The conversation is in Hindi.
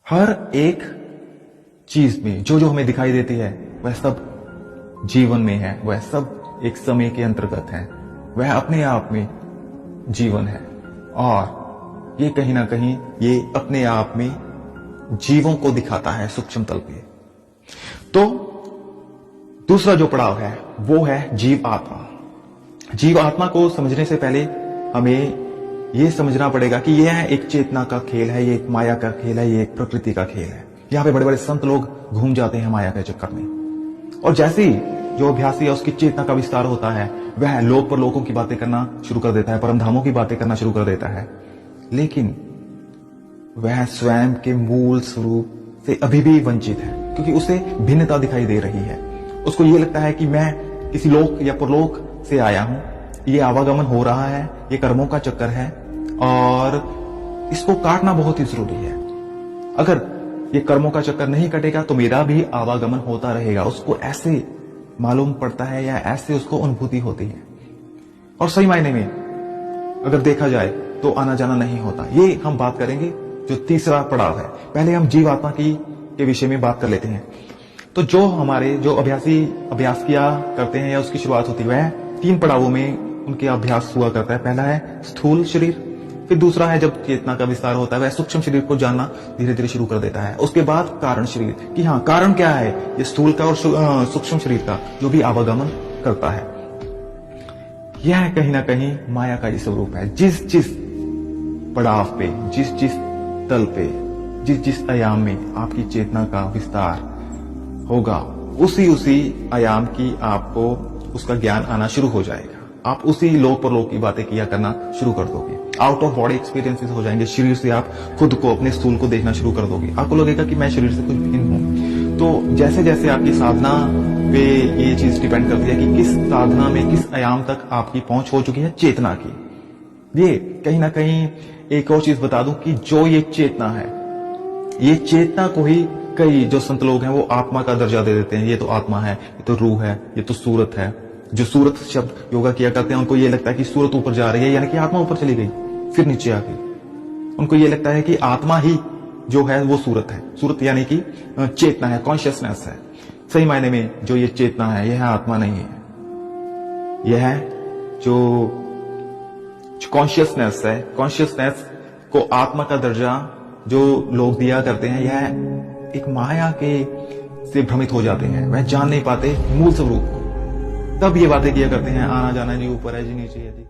हर एक चीज में जो जो हमें दिखाई देती है वह सब जीवन में है, वह सब एक समय के अंतर्गत है, वह अपने आप में जीवन है। और ये कहीं ना कहीं ये अपने आप में जीवों को दिखाता है सूक्ष्म तल पे। तो दूसरा जो पड़ाव है वो है जीव आत्मा। जीव आत्मा को समझने से पहले हमें यह समझना पड़ेगा कि यह एक चेतना का खेल है, ये एक माया का खेल है, ये एक प्रकृति का खेल है। यहां पे बड़े बड़े संत लोग घूम जाते हैं माया के चक्कर में, और जैसे ही जो अभ्यासी है उसकी चेतना का विस्तार होता है वह लोक परलोकों की बातें करना शुरू कर देता है, परम धामों की बातें करना शुरू कर देता है, लेकिन वह स्वयं के मूल स्वरूप से अभी भी वंचित है, क्योंकि उसे भिन्नता दिखाई दे रही है। उसको यह लगता है कि मैं किसी लोक या परलोक से आया हूं, ये आवागमन हो रहा है, ये कर्मों का चक्कर है और इसको काटना बहुत ही जरूरी है। अगर ये कर्मों का चक्कर नहीं कटेगा तो मेरा भी आवागमन होता रहेगा। उसको ऐसे मालूम पड़ता है या ऐसे उसको अनुभूति होती है। और सही मायने में अगर देखा जाए तो आना जाना नहीं होता। ये हम बात करेंगे जो तीसरा पड़ाव है। पहले हम जीव आत्मा के विषय में बात कर लेते हैं। तो जो हमारे जो अभ्यासी अभ्यास किया करते हैं या उसकी शुरुआत होती है वह 3 पड़ावों में उनके अभ्यास हुआ करता है। पहला है स्थूल शरीर, फिर दूसरा है जब चेतना का विस्तार होता है वह सूक्ष्म शरीर को जानना धीरे धीरे शुरू कर देता है। उसके बाद कारण शरीर, कि हाँ कारण क्या है ये स्थूल का और सूक्ष्म शरीर का जो भी आवागमन करता है। यह कहीं ना कहीं माया का ही स्वरूप है। जिस जिस पड़ाव पे, जिस जिस तल पे, जिस जिस आयाम में आपकी चेतना का विस्तार होगा उसी उसी आयाम की आपको उसका ज्ञान आना शुरू हो जाएगा। आप उसी लोक परलोक की बातें किया करना शुरू कर दोगे। आउट ऑफ बॉडी एक्सपीरियंसेस हो जाएंगे। शरीर से आप खुद को, अपने स्थूल को देखना शुरू कर दोगे। आपको लगेगा कि मैं शरीर से कुछ भिन्न हूं। तो जैसे जैसे आपकी साधना पे ये चीज डिपेंड करती है कि किस साधना में किस आयाम तक आपकी पहुंच हो चुकी है चेतना की। ये कहीं ना कहीं एक और चीज बता दूं कि जो ये चेतना है, ये चेतना को ही कई जो संत लोग हैं वो आत्मा का दर्जा दे देते हैं। ये तो आत्मा है, ये तो रूह है, ये तो सूरत है। जो सूरत शब्द योगा किया करते हैं उनको ये लगता है कि सूरत ऊपर जा रही है, यानी कि आत्मा ऊपर चली गई फिर नीचे आ गई। उनको ये लगता है कि आत्मा ही जो है वो सूरत है। सूरत यानी कि चेतना है, कॉन्शियसनेस है। सही मायने में जो ये चेतना है यह आत्मा नहीं है। यह जो कॉन्शियसनेस है, कॉन्शियसनेस को आत्मा का दर्जा जो लोग दिया करते हैं यह एक माया के से भ्रमित हो जाते हैं। वह जान नहीं पाते मूल स्वरूप को। तब ये बातें किया करते हैं आना जाना जी ऊपर है जी नीचे है जी।